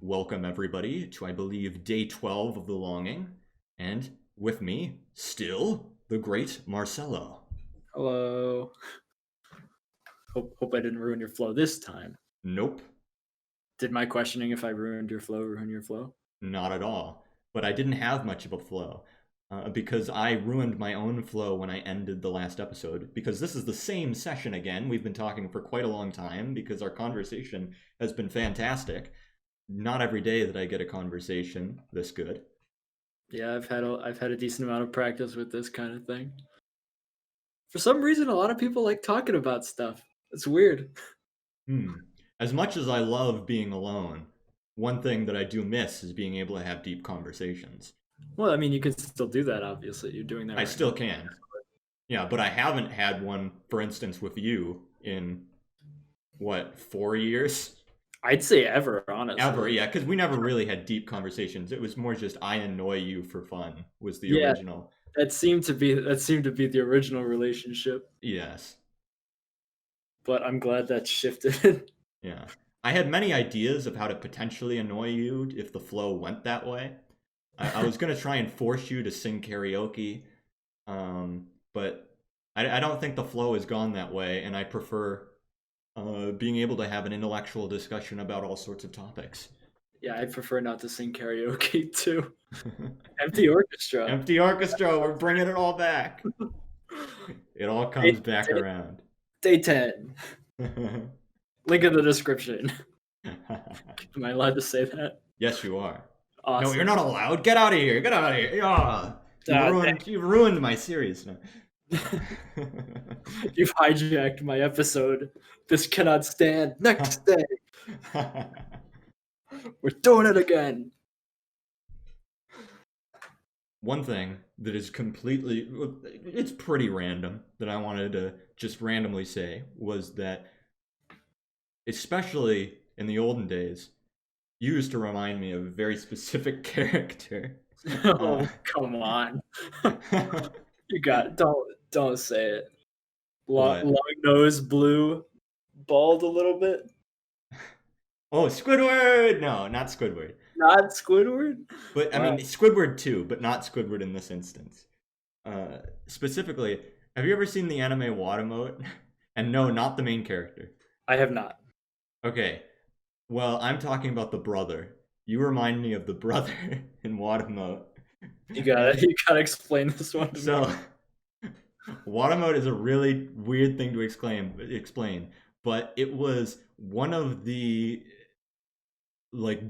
welcome everybody to, I believe, day 12 of The Longing. And with me, still, the great Marcelo. Hello. Hope I didn't ruin your flow this time. Nope, Did my questioning if I ruined your flow ruin your flow? not at all. But I didn't have much of a flow. Because I ruined my own flow when I ended the last episode. Because this is the same session again. We've been talking for quite a long time because our conversation has been fantastic. Not every day that I get a conversation this good. Yeah, I've had a decent amount of practice with this kind of thing. For some reason, a lot of people like talking about stuff. It's weird. As much as I love being alone, one thing that I do miss is being able to have deep conversations. Well, I mean, you can still do that. Obviously, you're doing that. I right still now. can. Yeah, but I haven't had one, for instance, with you in, what, 4 years? I'd say ever, honestly. Ever, yeah, because we never really had deep conversations. It was more just I annoy you for fun was the Yeah. original. That seemed to be the original relationship. Yes. But I'm glad that shifted. Yeah. I had many ideas of how to potentially annoy you if the flow went that way. I was going to try and force you to sing karaoke, but I don't think the flow has gone that way, and I prefer being able to have an intellectual discussion about all sorts of topics. Yeah, I prefer not to sing karaoke too. Empty orchestra. Empty orchestra, we're bringing it all back. It all comes back around. Day 10. Link in the description. Am I allowed to say that? Yes, you are. Awesome. No, you're not allowed. Get out of here. Get out of here. You've ruined my series now. You've hijacked my episode. This cannot stand. Next day. We're doing it again. One thing that is it's pretty random that I wanted to just randomly say was that, especially in the olden days, you used to remind me of a very specific character. Oh, come on. You got don't say it. Long nose, blue, bald a little bit. Oh, Squidward! No, not Squidward. Not Squidward? But I mean, Squidward too, but not Squidward in this instance. Specifically, have you ever seen the anime Watamote? And no, not the main character. I have not. Okay. Well, I'm talking about the brother. You remind me of the brother in Watamote. You gotta explain this one to me. So, Watamote is a really weird thing to explain, but it was one of the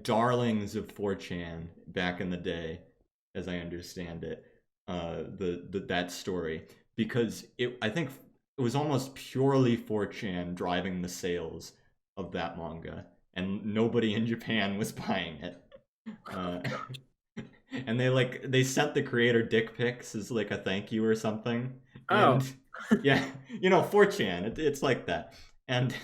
darlings of 4chan back in the day, as I understand it. That story, because I think it was almost purely 4chan driving the sales of that manga, and nobody in Japan was buying it. And they sent the creator dick pics as like a thank you or something. Oh. And, yeah, 4chan, it's like that. And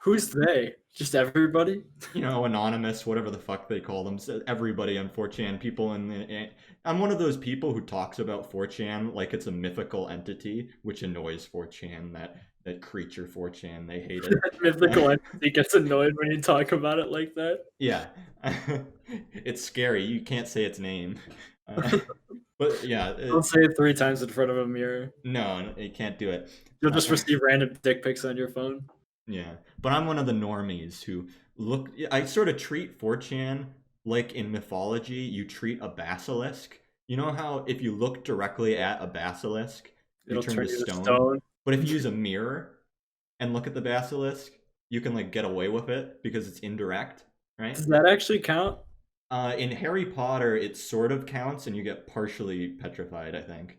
who's they? Just everybody? Anonymous, whatever the fuck they call them. So everybody on 4chan, people I'm one of those people who talks about 4chan like it's a mythical entity, which annoys 4chan, that creature 4chan, they hate it. Mythical entity gets annoyed when you talk about it like that? Yeah. It's scary. You can't say its name. But yeah. Don't say it 3 times in front of a mirror. No, you can't do it. You'll just receive random dick pics on your phone. Yeah, but I'm one of the normies who I sort of treat 4chan like in mythology you treat a basilisk. You know how if you look directly at a basilisk, it'll turn to stone? Stone. But if you use a mirror and look at the basilisk, you can get away with it because it's indirect, right? Does that actually count? In Harry Potter, it sort of counts, and you get partially petrified, I think.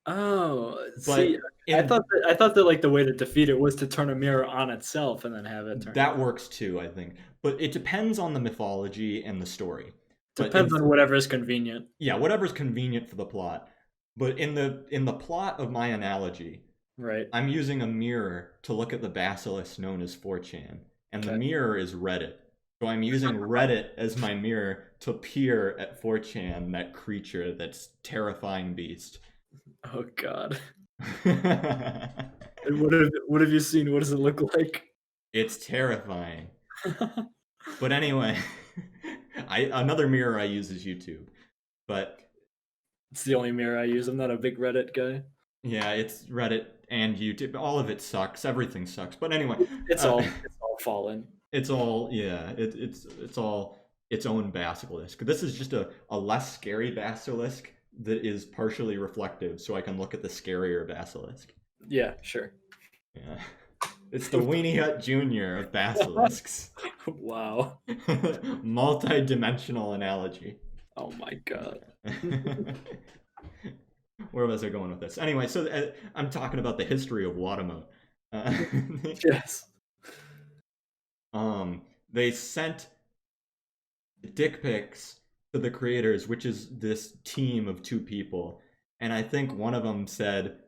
Oh, see, I thought that the way to defeat it was to turn a mirror on itself and then have it turn. That works too, I think. But it depends on the mythology and the story. Depends on whatever is convenient. Yeah, whatever's convenient for the plot. But in the plot of my analogy, right, I'm using a mirror to look at the basilisk known as 4chan, and the mirror is Reddit. So I'm using Reddit as my mirror to peer at 4chan, that creature, that's terrifying beast. Oh God. And what have you seen? What does it look like? It's terrifying. But anyway, Another mirror I use is YouTube, but It's the only mirror I use. I'm not a big Reddit guy. yeah, it's Reddit and YouTube. All of it sucks. Everything sucks. But anyway, It's uh, all fallen. it's all yeah. It's all its own basilisk. This is just a less scary basilisk that is partially reflective, so I can look at the scarier basilisk. Yeah, sure. Yeah, it's the Weenie Hut Junior of basilisks. Wow. Multi-dimensional analogy. Oh my god. Where was I going with this? Anyway, so I'm talking about the history of Watamote. Uh, Yes. they sent dick pics to the creators, which is this team of two people, and I think one of them said,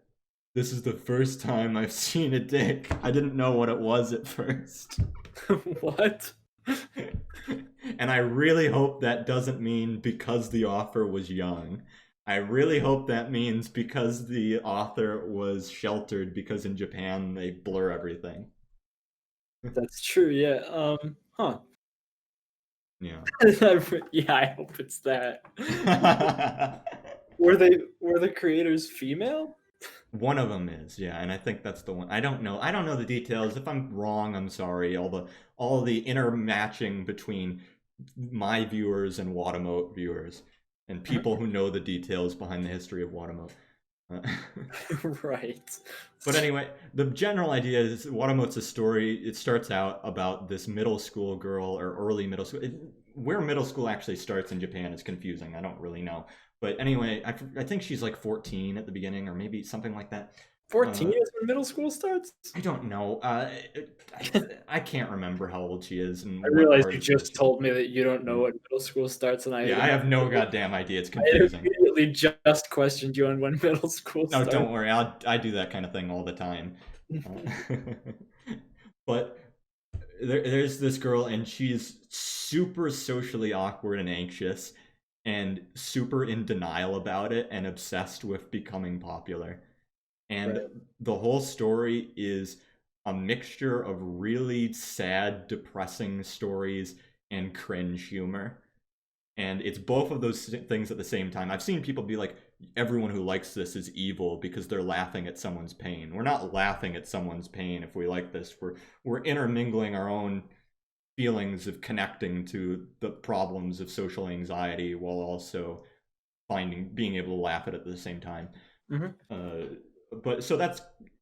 "This is the first time I've seen a dick. I didn't know what it was at first." What? And I really hope that doesn't mean because the author was young. I really hope that means because the author was sheltered, because in Japan they blur everything. That's true, yeah. Huh. Yeah. Yeah, I hope it's that. Were the creators female? One of them is, yeah, and I think that's the one. I don't know. I don't know the details. If I'm wrong, I'm sorry. All the inner matching between my viewers and Watamote viewers and people who know the details behind the history of Watamote. Uh, Right. But anyway, the general idea is Watamote's a story. It starts out about this middle school girl or early middle school. Where middle school actually starts in Japan is confusing. I don't really know. But anyway, I think she's like 14 at the beginning or maybe something like that. 14 is when middle school starts? I don't know. I can't remember how old she is and I what realize part you of school just she's in. told me that you don't know when middle school starts, and Yeah, I have no goddamn idea. It's I confusing. immediately just questioned you on when middle school No, starts. don't worry. I do that kind of thing all the time. But there's this girl, and she's super socially awkward and anxious, and super in denial about it, and obsessed with becoming popular. And Right. the whole story is a mixture of really sad, depressing stories and cringe humor. And it's both of those things at the same time. I've seen people be like, everyone who likes this is evil because they're laughing at someone's pain. We're not laughing at someone's pain if we like this. We're intermingling our own feelings of connecting to the problems of social anxiety while also being able to laugh at the same time. Mm-hmm. But so that's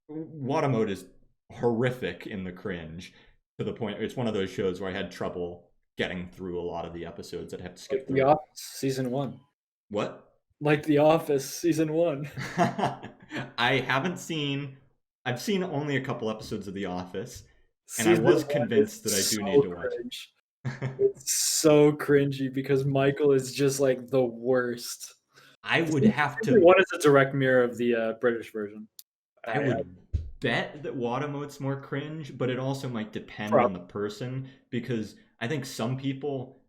Watamote is horrific in the cringe to the point it's one of those shows where I had trouble getting through a lot of the episodes. I'd have to skip Like The through. Office season 1. What? Like The Office season 1. I haven't seen. I've seen only a couple episodes of The Office, and I Season was 1 convinced that I is do so need to watch cringe. it. It's so cringy because Michael is just like the worst. I would Season have season to. 1 is a direct mirror of the British version. I I would bet that Watamote's more cringe, but it also might depend on probably the person because I think some people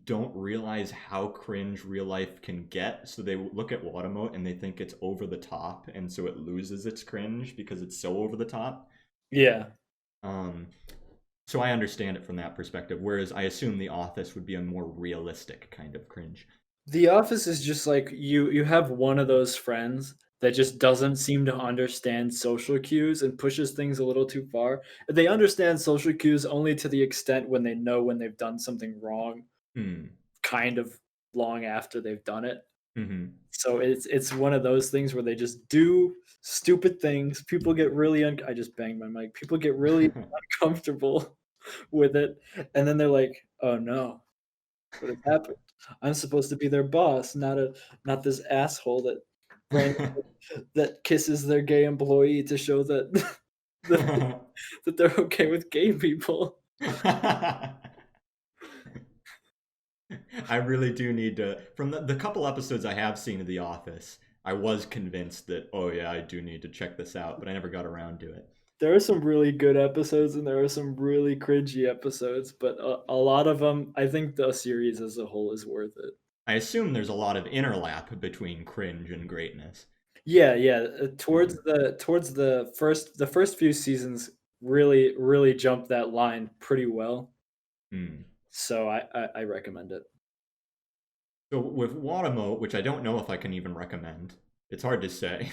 don't realize how cringe real life can get, so they look at Watamote and they think it's over the top, and so it loses its cringe because it's so over the top. yeah. Um, so I understand it from that perspective. Whereas I assume The Office would be a more realistic kind of cringe. The Office is just like you have one of those friends that just doesn't seem to understand social cues and pushes things a little too far. They understand social cues only to the extent when they know when they've done something wrong, Hmm. kind of long after they've done it. Mm-hmm. So it's one of those things where they just do stupid things. People get really I just banged my mic. People get really uncomfortable with it, and then they're like, "Oh no, what has happened? I'm supposed to be their boss, not this asshole that ran that kisses their gay employee to show that that, that they're okay with gay people." I really do need to. From the couple episodes I have seen of The Office, I was convinced that, oh yeah, I do need to check this out, but I never got around to it. There are some really good episodes and there are some really cringy episodes, but a lot of them, I think the series as a whole is worth it. I assume there's a lot of interlap between cringe and greatness. Yeah, yeah. Hmm. Towards the first few seasons really jump that line pretty well. Hmm. So I recommend it. So with Watamote, which I don't know if I can even recommend, it's hard to say.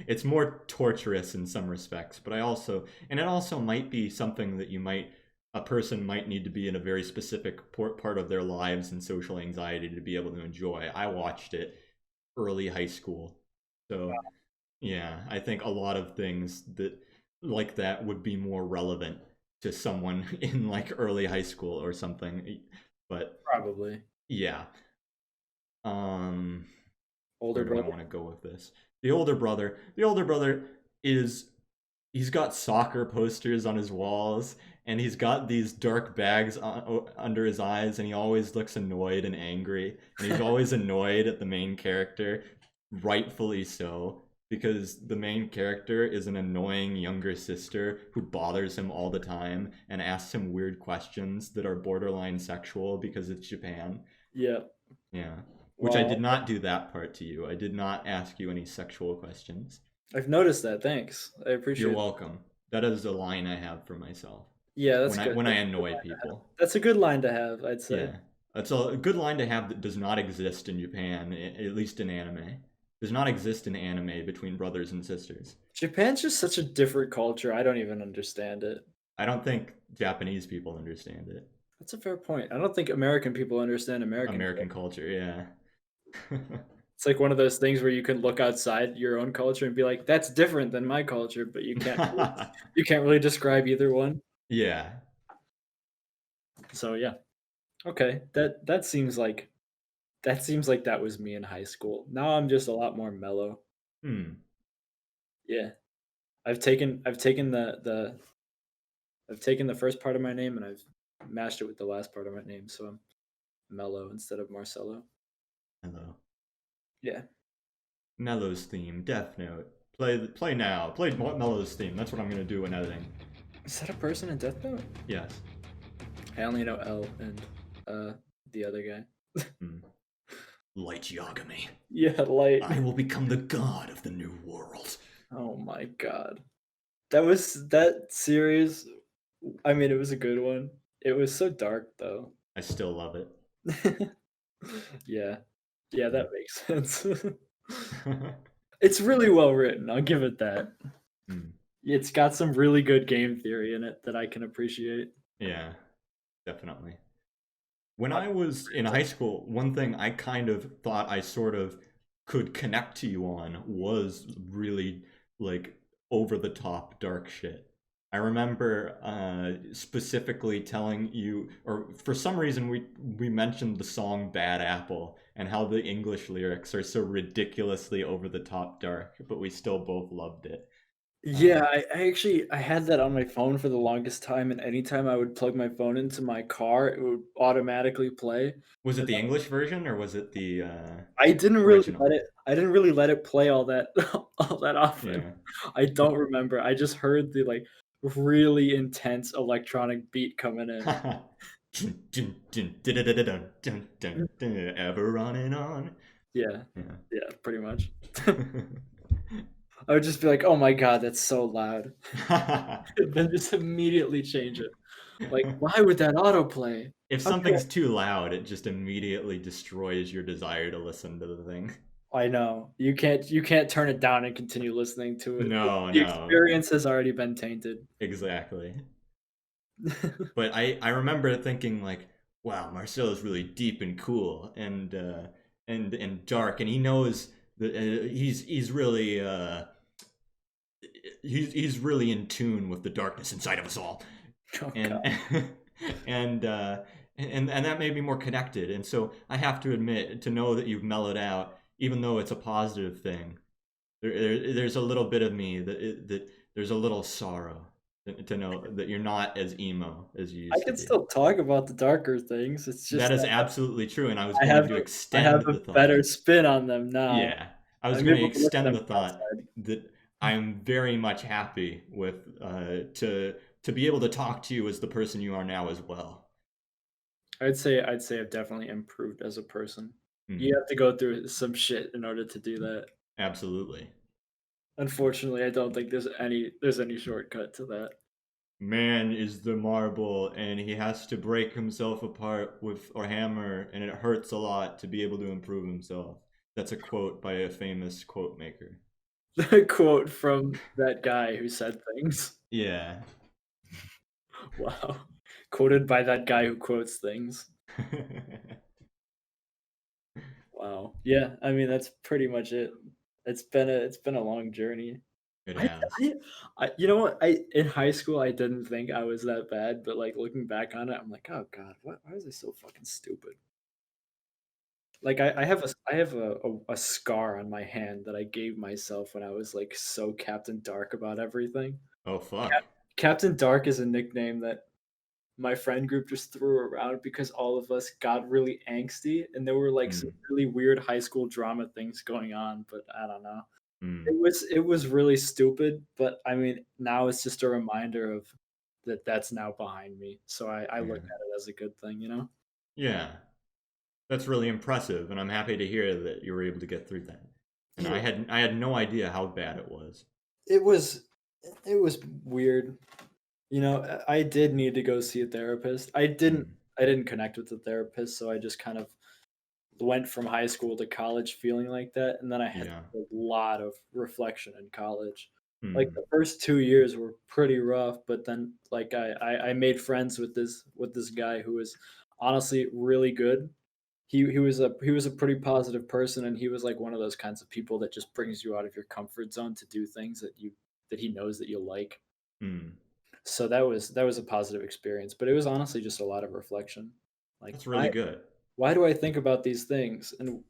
It's more torturous in some respects, but and it also might be something that a person might need to be in a very specific part of their lives and social anxiety to be able to enjoy. I watched it early high school. So, yeah, I think a lot of things that like that would be more relevant to someone in like early high school or something. But Probably. yeah. Um Older where do I brother? want to go with this? The older brother is he's got soccer posters on his walls and he's got these dark bags under his eyes and he always looks annoyed and angry and he's always annoyed at the main character, rightfully so, because the main character is an annoying younger sister who bothers him all the time and asks him weird questions that are borderline sexual because it's Japan. Yeah. Yeah. Which I Well, did not do that part to you. I did not ask you any sexual questions. I've noticed that. Thanks. I You're appreciate it. welcome. That is a line I have for myself Yeah, that's good. when I annoy people. That's a good line to have, I'd say. Yeah. That's a good line to have that does not exist in Japan, at least in anime. Does not exist in anime between brothers and sisters. Japan's just such a different culture. I don't even understand it. I don't think Japanese people understand it. That's a fair point. I don't think American people understand American American culture. culture, yeah. It's like one of those things where you can look outside your own culture and be like, "That's different than my culture," but you can't really describe either one. Yeah. So yeah. Okay. That seems like that was me in high school. Now I'm just a lot more mellow. Hmm. Yeah. I've taken the first part of my name and I've mashed it with the last part of my name, so I'm Mellow instead of Marcelo. Hello. Yeah. Mello's theme, Death Note. Play now. Play Mello's theme. That's what I'm gonna do in editing. Is that a person in Death Note? Yes. I only know L and uh the other guy. Hmm. Light Yagami. Yeah, Light. I will become the god of the new world. Oh my god. That series. I mean, it was a good one. It was so dark though. I still love it. Yeah. Yeah, Hmm. that makes sense. It's really well written. I'll give it that. Hmm. It's got some really good game theory in it that I can appreciate. Yeah, definitely. When I was in high school, one thing I kind of thought I sort of could connect to you on was really like over the top dark shit. I remember specifically telling you, or for some reason we mentioned the song "Bad Apple" and how the English lyrics are so ridiculously over the top dark, but we still both loved it. Yeah, Um, I had that on my phone for the longest time, and anytime I would plug my phone into my car, it would automatically play. was it And the English version or was it the original? I didn't really let it play all that all that often. Yeah. I don't remember. I just heard the, like, really intense electronic beat coming in. Ever on and on. Yeah. Yeah. Yeah, pretty much. I would just be like, "Oh my god, that's so loud." And then just immediately change it. Like, "Why would that autoplay? If How could something's too loud, it just immediately destroys your desire to listen to the thing. I know. You can't turn it down and continue listening to it. No, The no, experience has already been tainted. exactly. But I remember thinking like, wow, Marcelo's really deep and cool and dark, and he knows that he's really he's really in tune with the darkness inside of us all, Oh god. and and and that made me more connected. And so I have to admit, to know that you've mellowed out, even though it's a positive thing, there's a little bit of me that there's a little sorrow to know that you're not as emo as you I used to can be. still talk about the darker things, it's That just is that absolutely true, and I was I going have to a I have extend a the thought. better spin on them now. Yeah, I was I'm going to able to look at extend them the from thought outside. that I'm very much happy with to be able to talk to you as the person you are now as well. I'd say I've definitely improved as a person. You Hmm. have to go through some shit in order to do that. Absolutely. Unfortunately, I don't think there's any shortcut to that. man is the marble and he has to break himself apart with a hammer and it hurts a lot to be able to improve himself. That's a quote by a famous quote maker. The quote from that guy who said things. Yeah. Wow. Quoted by that guy who quotes things. Wow. Yeah, I mean, that's pretty much it. It's been a long journey. It I has. I you know what? I in high school, I didn't think I was that bad, but, like, looking back on it, I'm like, "Oh god, why was I so fucking stupid?" Like, I have a scar on my hand that I gave myself when I was, like, so Captain Dark about everything. Oh Cap fuck. Captain Dark is a nickname that my friend group just threw around because all of us got really angsty, and there were, like, some Mm, really weird high school drama things going on, but I don't know. mm, It was really stupid, but, I mean, now it's just a reminder of that's now behind me, so I look yeah. at it as a good thing, you know? Yeah. That's really impressive, and I'm happy to hear that you were able to get through that. And Yeah. I had no idea how bad it was. It was it was weird. You know, I did need to go see a therapist. Mm, I didn't connect with the therapist, so I just kind of went from high school to college feeling like that, and then I had yeah. a lot of reflection in college. Like, Mm, the first 2 years were pretty rough, but then, like, I made friends with this guy who was honestly really good. He was a pretty positive person, and he was, like, one of those kinds of people that just brings you out of your comfort zone to do things that he knows that you like. mm. So that was a positive experience, but it was honestly just a lot of reflection. Like, That's really good. why do I think about these things? And,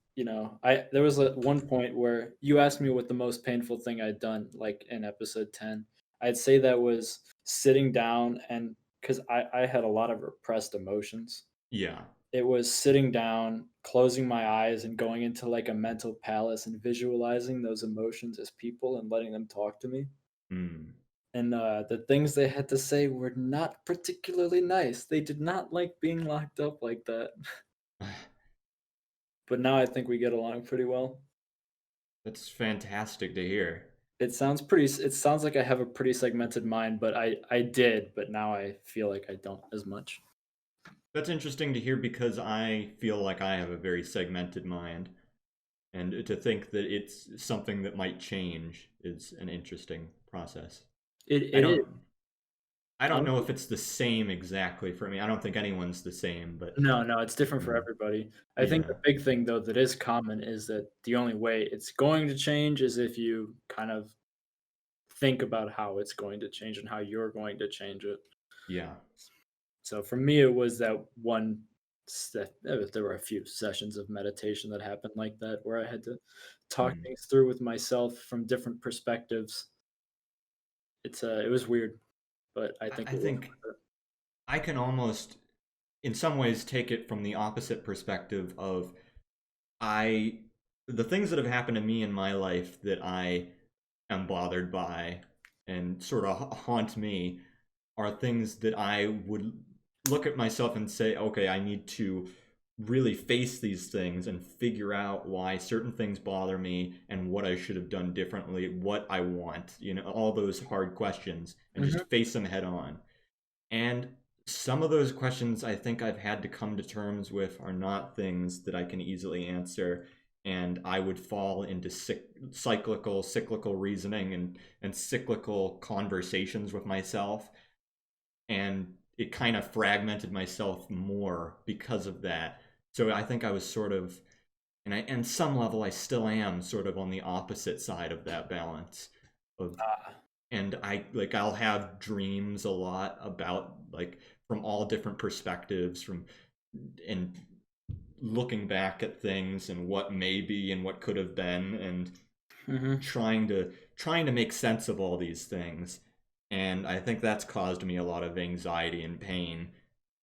I there was at one point where you asked me what the most painful thing I'd done, like, in episode 10. I'd say that was sitting down, and because I had a lot of repressed emotions. Yeah. It was sitting down, closing my eyes, and going into, like, a mental palace and visualizing those emotions as people and letting them talk to me. Mm. And, the things they had to say were not particularly nice. They did not like being locked up like that. But now I think we get along pretty well. That's fantastic to hear. It sounds like I have a pretty segmented mind, but I did, but now I feel like I don't as much. That's interesting to hear because I feel like I have a very segmented mind, and to think that it's something that might change is an interesting process. I It is. don't I don't know Honestly, if it's the same exactly for me. I don't think anyone's the same, but no, no, it's different for um, everybody. I think the yeah, big thing, though, that is common is that the only way it's going to change is if you kind of think about how it's going to change and how you're going to change it. yeah, So for me, it was that one. There were a few sessions of meditation that happened like that, where I had to talk mm. things through with myself from different perspectives. It was weird, but I think I it was think worth it. I can almost, in some ways, take it from the opposite perspective of I the things that have happened to me in my life that I am bothered by and sort of haunt me are things that I would look at myself and say, okay, I need to really face these things and figure out why certain things bother me and what I should have done differently, what I want, all those hard questions and just Mhm, face them head on. And some of those questions I think I've had to come to terms with are not things that I can easily answer. And I would fall into cyclical reasoning and cyclical conversations with myself. And it kind of fragmented myself more because of that. So I think I was sort of, and some level, I still am sort of on the opposite side of that balance of and I'll have dreams a lot about like from all different perspectives from and looking back at things and what may be and what could have been and mhm. trying to make sense of all these things. And I think that's caused me a lot of anxiety and pain,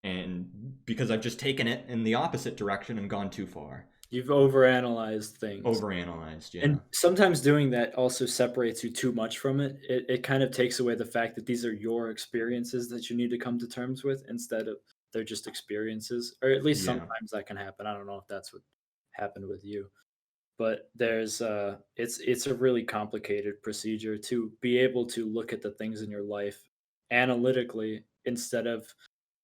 and because I've just taken it in the opposite direction and gone too far. You've overanalyzed things, Overanalyzed, and yeah. sometimes doing that also separates you too much from it. It kind of takes away the fact that these are your experiences that you need to come to terms with instead of they're just experiences, or at least Yeah. sometimes that can happen. I don't know if that's what happened with you. But it's a really complicated procedure to be able to look at the things in your life analytically instead of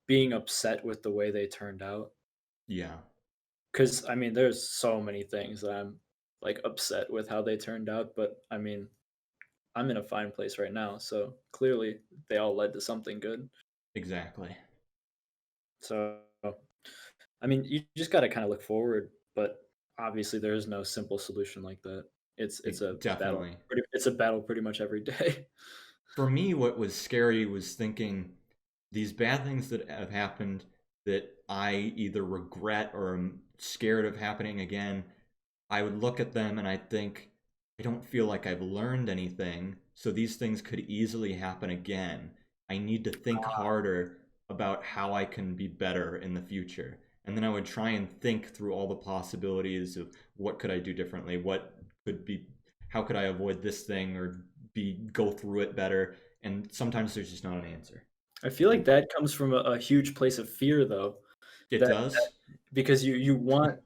being upset with the way they turned out. Yeah, Because I mean, there's so many things that I'm like upset with how they turned out, but I mean, I'm in a fine place right now, so clearly they all led to something good. exactly. So I mean, you just got to kind of look forward, but obviously there is no simple solution like that. It's a battle. Definitely. It's a battle pretty much every day. For me, what was scary was thinking these bad things that have happened that I either regret or am scared of happening again. I would look at them and I'd think, I don't feel like I've learned anything, so these things could easily happen again. I need to think harder about how I can be better in the future. And then I would try and think through all the possibilities of what could I do differently, what could be, how could I avoid this thing or go through it better. And sometimes there's just not an answer. I feel like And that comes from a huge place of fear, though. it That does. because you want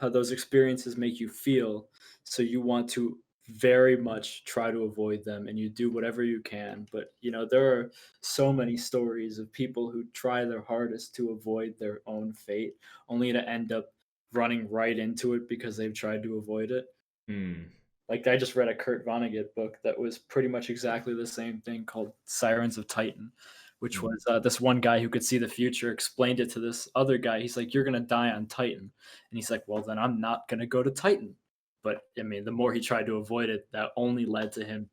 how those experiences make you feel, so you want to very much try to avoid them, and you do whatever you can. But there are so many stories of people who try their hardest to avoid their own fate, only to end up running right into it because they've tried to avoid it. Hmm. Like I just read a Kurt Vonnegut book that was pretty much exactly the same thing called Sirens of Titan, which Hmm. was this one guy who could see the future explained it to this other guy. He's like, "You're gonna die on Titan," and he's like, "Well, then I'm not gonna go to Titan." But I mean, the more he tried to avoid it, that only led to him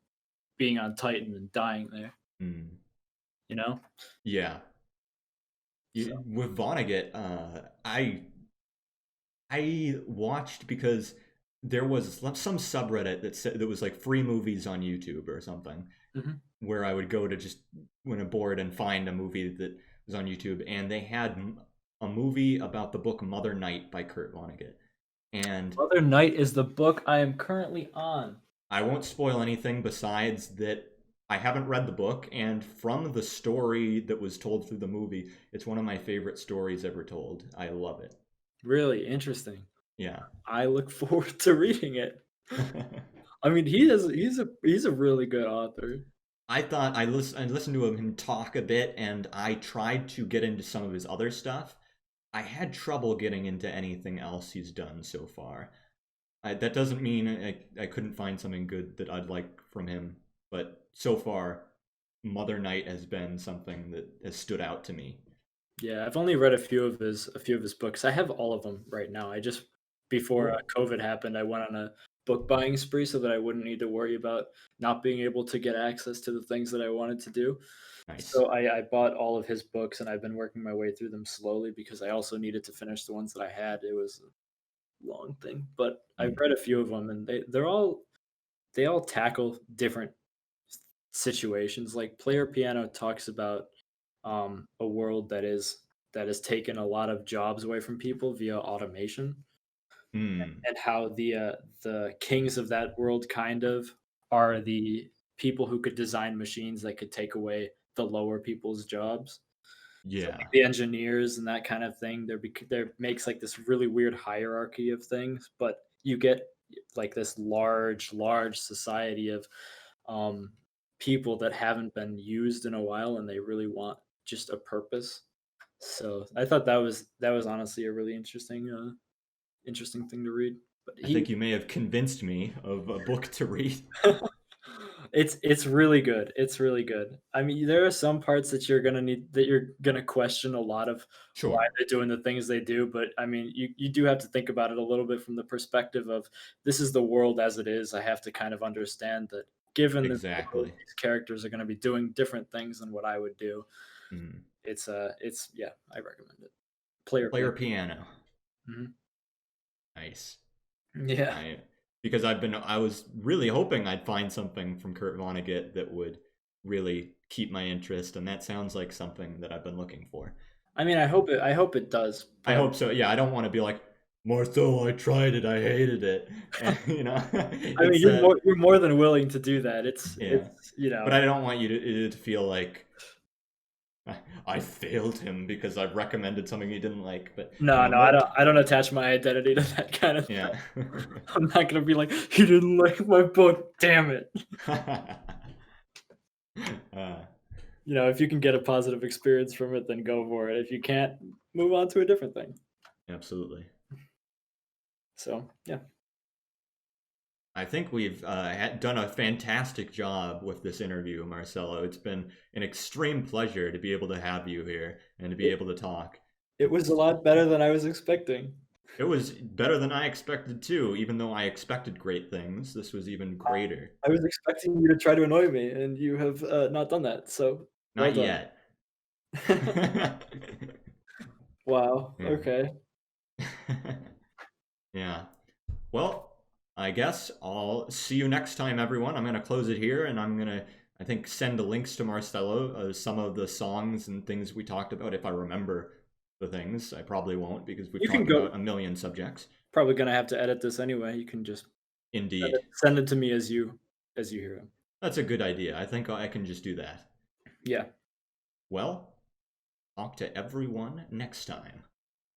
being on Titan and dying there. Hmm. You know? Yeah. So With Vonnegut, I watched because there was some subreddit that said that was like free movies on YouTube or something, mhm. where I would go to just when I'm bored and find a movie that was on YouTube, and they had a movie about the book Mother Night by Kurt Vonnegut, and Mother Night is the book I am currently on. I won't spoil anything besides that I haven't read the book, and from the story that was told through the movie, it's one of my favorite stories ever told. I love it. Really interesting. Yeah. I look forward to reading it. I mean, he's a really good author. I listened to him talk a bit, and I tried to get into some of his other stuff. I had trouble getting into anything else he's done so far. That doesn't mean I couldn't find something good that I'd like from him, but so far, Mother Night has been something that has stood out to me. Yeah, I've only read a few of his books. I have all of them right now. I just before Cool. COVID happened, I went on a book buying spree so that I wouldn't need to worry about not being able to get access to the things that I wanted to do. Nice. So I bought all of his books and I've been working my way through them slowly because I also needed to finish the ones that I had. It was a long thing, but I've Mm. read a few of them and they all tackle different situations. Like Player Piano talks about a world that has taken a lot of jobs away from people via automation, Mm. and how the kings of that world kind of are the people who could design machines that could take away the lower people's jobs. So like Yeah. the engineers and that kind of thing, there makes like this really weird hierarchy of things, but you get like this large society of um, people that haven't been used in a while, and they really want just a purpose. So I thought that was honestly a really interesting thing to read. But I he think you may have convinced me of a book to read. it's really good. It's really good. I mean, there are some parts that you're gonna question a lot of why Sure. they're doing the things they do, but I mean, you do have to think about it a little bit from the perspective of this is the world as it is. I have to kind of understand that given this world, Exactly. these characters are gonna be doing different things than what I would do. Mm. It's yeah, I recommend it. Player Player Piano. piano. Mhm. Nice. Yeah. I because I was really hoping I'd find something from Kurt Vonnegut that would really keep my interest, and that sounds like something that I've been looking for. I mean, I hope it does, I but hope so. Yeah, I don't want to be like Marcel. I tried it. I hated it. And, I mean, it's you're more than willing to do that. yeah, It's but I don't want you to feel like I failed him because I've recommended something he didn't like. But no, no, I no, don't attach my identity to that kind of thing. yeah. I'm not gonna be like, "He didn't like my book, damn it." uh, if you can get a positive experience from it, then go for it. If you can't, move on to a different thing. Absolutely. So, yeah. I think we've done a fantastic job with this interview, Marcelo. It's been an extreme pleasure to be able to have you here and to be It, able to talk. it was a lot better than I was expecting. It was better than I expected too, even though I expected great things. This was even greater. I was expecting you to try to annoy me, and you have not done that. So, well Not done. yet. Wow. Yeah. Okay. Yeah. Well, I guess I'll see you next time, everyone. I'm going to close it here, and I'm going to, I think, send the links to Marcelo, some of the songs and things we talked about, if I remember the things. I probably won't because we've You can talked go. about a million subjects. Probably gonna have to edit this anyway. You can just Indeed. send it to me as you hear him. That's a good idea. I think I can just do that. Yeah. Well, talk to everyone next time.